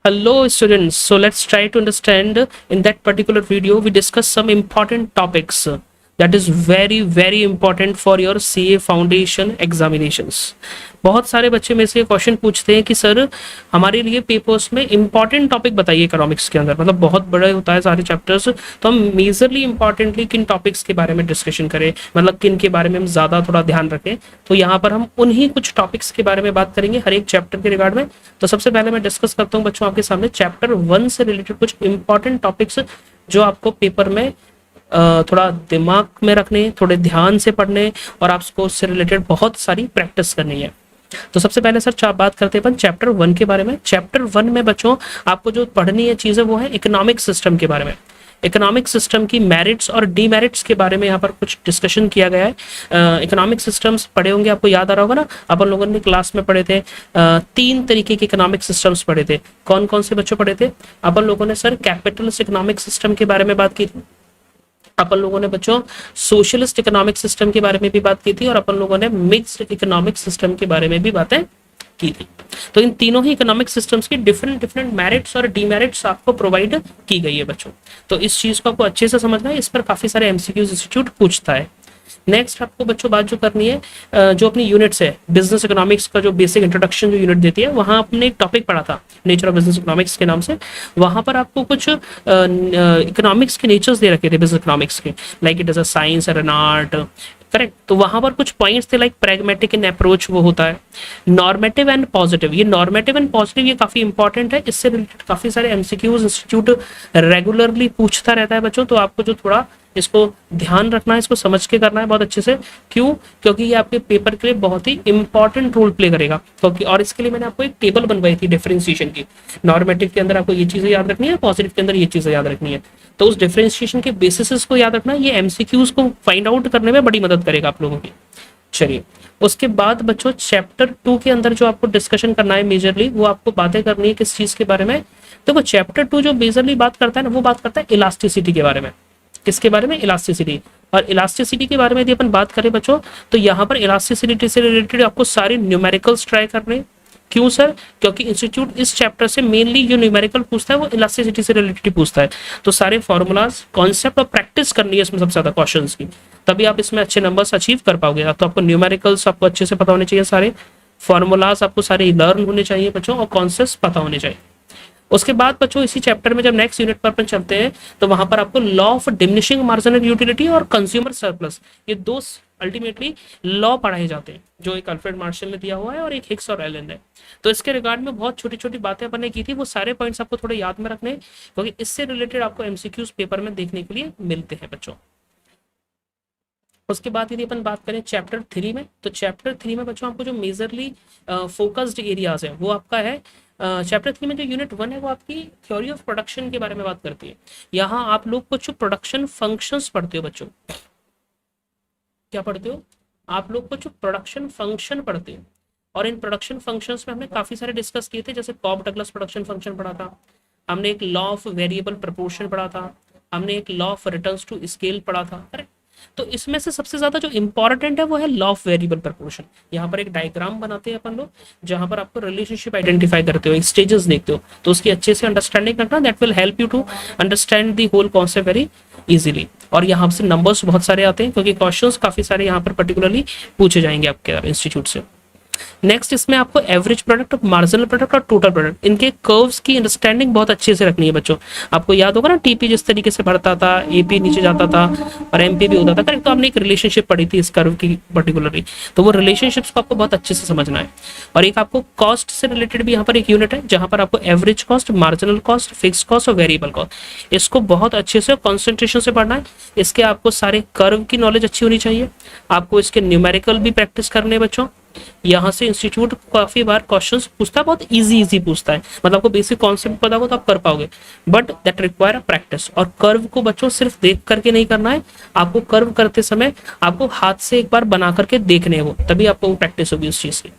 Hello students, so let's try to understand. In that particular video we discuss some important topics that is very important for your CA foundation examinations. बहुत सारे बच्चे में से ये question पूछते हैं कि सर हमारे लिए पेपर्स में इंपॉर्टेंट टॉपिक बताइए इकोनॉमिक्स के अंदर, मतलब बहुत बड़ा होता है सारे चैप्टर्स, तो हम मेजरली इंपॉर्टेंटली किन टॉपिक्स के बारे में डिस्कशन करें, मतलब किन के बारे में हम ज्यादा थोड़ा ध्यान रखें। तो यहाँ पर हम उन्हीं कुछ टॉपिक्स के बारे में बात करेंगे हर एक चैप्टर के रिगार्ड में। तो सबसे पहले मैं डिस्कस करता हूँ बच्चों आपके सामने चैप्टर 1 से रिलेटेड कुछ इंपॉर्टेंट टॉपिक्स जो आपको पेपर में थोड़ा दिमाग में रखने, थोड़े ध्यान से पढ़ने और आपको उससे रिलेटेड बहुत सारी प्रैक्टिस करनी है। तो सबसे पहले सर बात करते हैं अपन चैप्टर 1 के बारे में। चैप्टर 1 में बच्चों आपको जो पढ़नी है चीजें वो है इकोनॉमिक सिस्टम के बारे में। इकोनॉमिक सिस्टम की मेरिट्स और डीमेरिट्स के बारे में यहाँ पर कुछ डिस्कशन किया गया है। इकोनॉमिक सिस्टम्स पढ़े होंगे, आपको याद आ रहा होगा ना, अपन लोगों ने क्लास में पढ़े थे। 3 तरीके के इकोनॉमिक सिस्टम्स पढ़े थे। कौन कौन से बच्चों पढ़े थे? अपन लोगों ने सर कैपिटलिस्ट इकोनॉमिक सिस्टम के बारे में बात की थी, अपन लोगों ने बच्चों सोशलिस्ट इकोनॉमिक सिस्टम के बारे में भी बात की थी, और अपन लोगों ने मिक्स्ड इकोनॉमिक सिस्टम के बारे में भी बातें की थी। तो इन तीनों ही इकोनॉमिक सिस्टम्स की डिफरेंट मेरिट्स और डीमेरिट्स आपको प्रोवाइड की गई है बच्चों। तो इस चीज को आपको अच्छे से समझना है, इस पर काफी सारे एमसीक्यूज इंस्टीट्यूट पूछता है। नेक्स्ट आपको बच्चों बात जो करनी है, जो अपनी यूनिट्स है बिजनेस इकोनॉमिक्स का जो बेसिक इंट्रोडक्शन जो यूनिट देती है, वहां आपने एक टॉपिक पढ़ा था नेचर ऑफ बिजनेस इकोनॉमिक्स के नाम से। वहां पर आपको कुछ इकोनॉमिक्स के नेचर्स दे रखे थे बिजनेस इकोनॉमिक्स के, like it is a science और एन आर्ट, करेक्ट। तो वहां पर कुछ पॉइंट्स थे लाइक प्रैग्मेटिक इन अप्रोच वो होता है, नॉर्मेटिव एंड पॉजिटिव। ये नॉर्मेटिव एंड पॉजिटिव ये काफी इंपॉर्टेंट है, इससे रिलेटेड काफी सारे एमसीक्यूज इंस्टीट्यूट रेगुलरली पूछता रहता है बच्चों। तो आपको जो थोड़ा इसको ध्यान रखना है, इसको समझ के करना है बहुत अच्छे से। क्यों? क्योंकि ये आपके पेपर के लिए बहुत ही इंपॉर्टेंट रोल प्ले करेगा। क्योंकि और इसके लिए मैंने आपको एक टेबल बनवाई थी डिफरेंशिएशन की। नॉर्मेटिव के अंदर आपको ये चीजें याद रखनी है, पॉजिटिव के अंदर ये चीजें याद रखनी है। तो उस डिफरेंशिएशन के बेसिस को याद रखना, ये एमसीक्यूज को फाइंड आउट करने में बड़ी मदद करेगा आप लोगों की। चलिए, उसके बाद बच्चों चैप्टर 2 के अंदर जो आपको डिस्कशन करना है मेजरली, वो आपको बातें करनी है किस चीज के बारे में। देखो चैप्टर 2 जो मेजरली बात करता है ना, वो बात करता है इलास्टिसिटी के बारे में। किसके बारे में? इलास्टिसिटी। और इलास्टिसिटी के बारे में यदि अपन बात करें बच्चों, तो यहाँ पर इलास्टिसिटी से रिलेटेड आपको सारे न्यूमेरिकल्स ट्राई करने। क्यों सर? क्योंकि इंस्टीट्यूट इस चैप्टर से मेनली जो न्यूमेरिकल पूछता है वो इलास्टिसिटी से रिलेटेड पूछता है। तो सारे फॉर्मूलाज, कॉन्सेप्ट और प्रैक्टिस करनी है इसमें सबसे ज्यादा क्वेश्चंस की, तभी आप इसमें अच्छे नंबर्स अचीव कर पाओगे। तो आपको न्यूमेरिकल्स आपको अच्छे से पता होने चाहिए, सारे फॉर्मूलाज आपको सारे लर्न होने चाहिए बच्चों, और कॉन्सेप्ट पता होने चाहिए। उसके बाद बच्चों इसी चैप्टर में जब नेक्स्ट यूनिट पर अपन चलते हैं, तो वहां पर आपको law of diminishing marginal utility और कंज्यूमर सरप्लस, ये दो अल्टीमेटली लॉ पढ़ाए जाते हैं, जो एक अल्फ्रेड मार्शल ने दिया हुआ है और एक हिक्स और एलन ने। तो इसके रिगार्ड में बहुत छोटी छोटी बातें अपन ने की थी, वो सारे पॉइंट्स आपको थोड़े याद में रखने, क्योंकि इससे रिलेटेड आपको एमसीक्यूज पेपर में देखने के लिए मिलते हैं बच्चों। उसके बाद यदि अपन बात करें चैप्टर 3 में, तो चैप्टर 3 में बच्चों आपको जो मेजरली फोकस्ड एरियाज है वो आपका है चैप्टर 3 में। जो यूनिट 1 है वो आपकी थ्योरी ऑफ प्रोडक्शन के बारे में बात करती है। यहाँ आप लोग कुछ प्रोडक्शन फंक्शंस पढ़ते हो बच्चों। क्या पढ़ते हो? आप लोग कुछ प्रोडक्शन फंक्शन पढ़ते हो, और इन प्रोडक्शन फंक्शंस में हमने काफी सारे डिस्कस किए थे, जैसे कॉब डगलस प्रोडक्शन फंक्शन पढ़ा था, हमने एक लॉ ऑफ वेरिएबल प्रपोर्शन पढ़ा था, हमने एक law of returns to scale पढ़ा था, करेक्ट। तो इसमें से सबसे ज्यादा जो इंपॉर्टेंट है वो है लॉ ऑफ वेरिएबल प्रपोर्शन। यहाँ पर एक डायग्राम बनाते हैं अपन लोग, जहां पर आपको रिलेशनशिप आइडेंटिफाई करते हो, एक स्टेजेस देखते हो, तो उसकी अच्छे से अंडरस्टैंडिंग करना, that will help you to understand the whole concept very easily. और यहाँ से नंबर्स बहुत सारे आते हैं, क्योंकि क्वेश्चंस काफी सारे यहाँ पर पर्टिकुलरली पूछे जाएंगे आपके इंस्टीट्यूट से। नेक्स्ट इसमें आपको एवरेज प्रोडक्ट, मार्जिनल प्रोडक्ट और टोटल प्रोडक्ट, इनके कर्व्स की अंडरस्टैंडिंग बहुत अच्छे से रखनी है बच्चों। आपको याद होगा ना टीपी जिस तरीके से बढ़ता था, एपी नीचे जाता था और एमपी भी होता था, करेक्ट। तो आपने एक रिलेशनशिप पढ़ी थी इस कर्व की पर्टिकुलरली, तो वो रिलेशनशिप्स को आपको बहुत अच्छे से समझना है। और एक आपको कॉस्ट से रिलेटेड भी यहाँ पर एक यूनिट है, जहां पर आपको average cost, marginal cost, fix cost और वेरिएबल कॉस्ट, इसको बहुत अच्छे से कॉन्सेंट्रेशन से पढ़ना है। इसके आपको सारे कर्व की नॉलेज अच्छी होनी चाहिए, आपको इसके न्यूमेरिकल भी प्रैक्टिस करने बच्चों। यहाँ से इंस्टीट्यूट काफी बार क्वेश्चंस पूछता है, बहुत इजी पूछता है, मतलब आपको बेसिक कॉन्सेप्ट पता हो तो आप कर पाओगे, बट दैट रिक्वायर प्रैक्टिस। और कर्व को बच्चों सिर्फ देख करके नहीं करना है, आपको कर्व करते समय आपको हाथ से एक बार बना करके देखने हो, तभी आपको वो प्रैक्टिस होगी उस चीज की।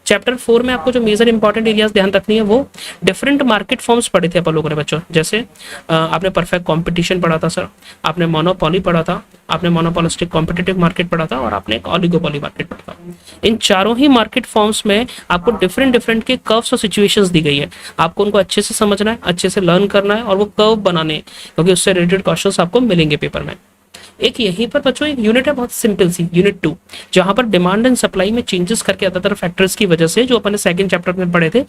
चैप्टर 4 में आपको जो मेजर इंपॉर्टेंट एरियाज ध्यान रखनी है वो डिफरेंट मार्केट फॉर्म्स पढ़े थे अपन लोगों ने बच्चों। जैसे आपने परफेक्ट कंपटीशन पढ़ा था सर, आपने मोनोपोली पढ़ा था, आपने मोनोपोलिस्टिक कॉम्पिटिटिव मार्केट पढ़ा था और आपने एक ऑलिगोपोली मार्केट पढ़ा था। इन चारों ही मार्केट फॉर्म्स में आपको डिफरेंट डिफरेंट के कर्व्स और सिचुएशंस दी गई है, आपको उनको अच्छे से समझना है, अच्छे से लर्न करना है और वो कर्व बनाने हैं, क्योंकि उससे रिलेटेड क्वेश्चंस आपको मिलेंगे पेपर में। एक यहीं पर बच्चों एक यूनिट है बहुत सिंपल सी, यूनिट 2, जहां पर डिमांड एंड सप्लाई में चेंजेस करके ज्यादातर फैक्टर्स की वजह से जो अपन ने सेकंड चैप्टर में पढ़े थे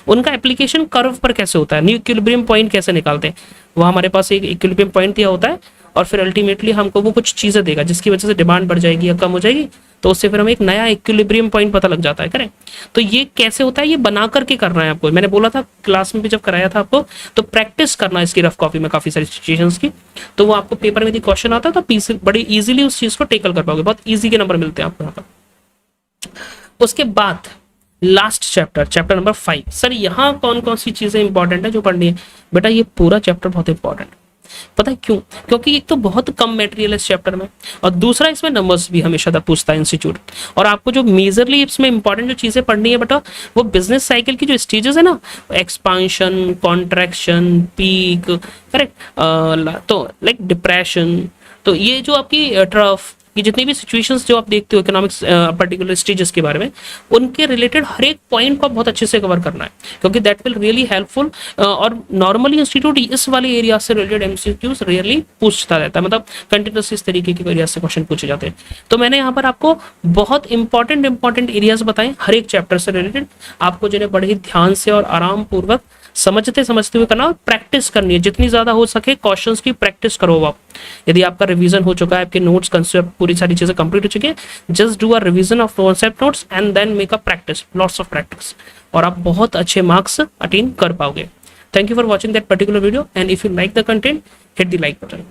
उनका एप्लीकेशन कर्व पर कैसे होता है, न्यू इक्विलिब्रियम पॉइंट कैसे निकालते हैं। वहां हमारे पास एक इक्विलिब्रियम पॉइंट दिया होता है और फिर अल्टीमेटली हमको वो कुछ चीजें देगा जिसकी वजह से डिमांड बढ़ जाएगी या कम हो जाएगी, तो उससे फिर हमें एक नया इक्विलिब्रियम पॉइंट पता लग जाता है। करें, तो ये कैसे होता है, ये बना करके करना है आपको। मैंने बोला था क्लास में भी जब कराया था आपको, तो प्रैक्टिस करना है इसकी रफ कॉपी में काफी सारी सिचुएशंस की, तो वो आपको पेपर में यदि क्वेश्चन आता है तो बड़ी इजीली उस चीज को टेकल कर पाओगे, बहुत इजी के नंबर मिलते हैं आपको यहाँ पर। उसके बाद last chapter, chapter number 5। Sir यहाँ कौन कौन सी चीजें इंपॉर्टेंट है जो पढ़नी है? बेटा ये पूरा चैप्टर बहुत इंपॉर्टेंट है। पता है क्यों? क्योंकि एक तो बहुत कम मटेरियल है इस चैप्टर में, और दूसरा इसमें नंबर्स भी हमेशा पूछता है इंस्टीट्यूट। और आपको जो मेजरली इसमें इंपॉर्टेंट जो चीजें पढ़नी है बेटा, वो बिजनेस साइकिल की जो स्टेजेस है ना, एक्सपांशन, कॉन्ट्रैक्शन, पीक, करेक्ट, तो लाइक डिप्रेशन, तो ये जो आपकी ट्रफ, ये जितनी भी सिचुएशंस जो आप देखते हो इकोनॉमिक्स पर्टिकुलर स्टेजेस के बारे में, उनके रिलेटेड हर एक पॉइंट को बहुत अच्छे से कवर करना है, क्योंकि दैट विल रियली हेल्पफुल। और नॉर्मली इंस्टीट्यूट इस वाले एरिया से रिलेटेड एमसीक्यूज रियली पूछता रहता है, मतलब कंटिन्यूअस इस तरीके के एरिया से क्वेश्चन पूछे जाते हैं। तो मैंने यहाँ पर आपको बहुत इंपॉर्टेंट एरियाज बताए हर एक चैप्टर से रिलेटेड, आपको जिन्हें बड़े ही ध्यान से और आराम पूर्वक समझते हुए करना और प्रैक्टिस करनी है, जितनी ज्यादा हो सके क्वेश्चंस की प्रैक्टिस करो आप। यदि आपका रिवीजन हो चुका है, आपके नोट्स कंसेप्ट पूरी सारी चीजें कंप्लीट हो चुकी है, just do a revision of concept notes and then make a practice, lots of practice, और आप बहुत अच्छे मार्क्स अटेन कर पाओगे। Thank you for watching that particular video, and if you like the content, hit the like button.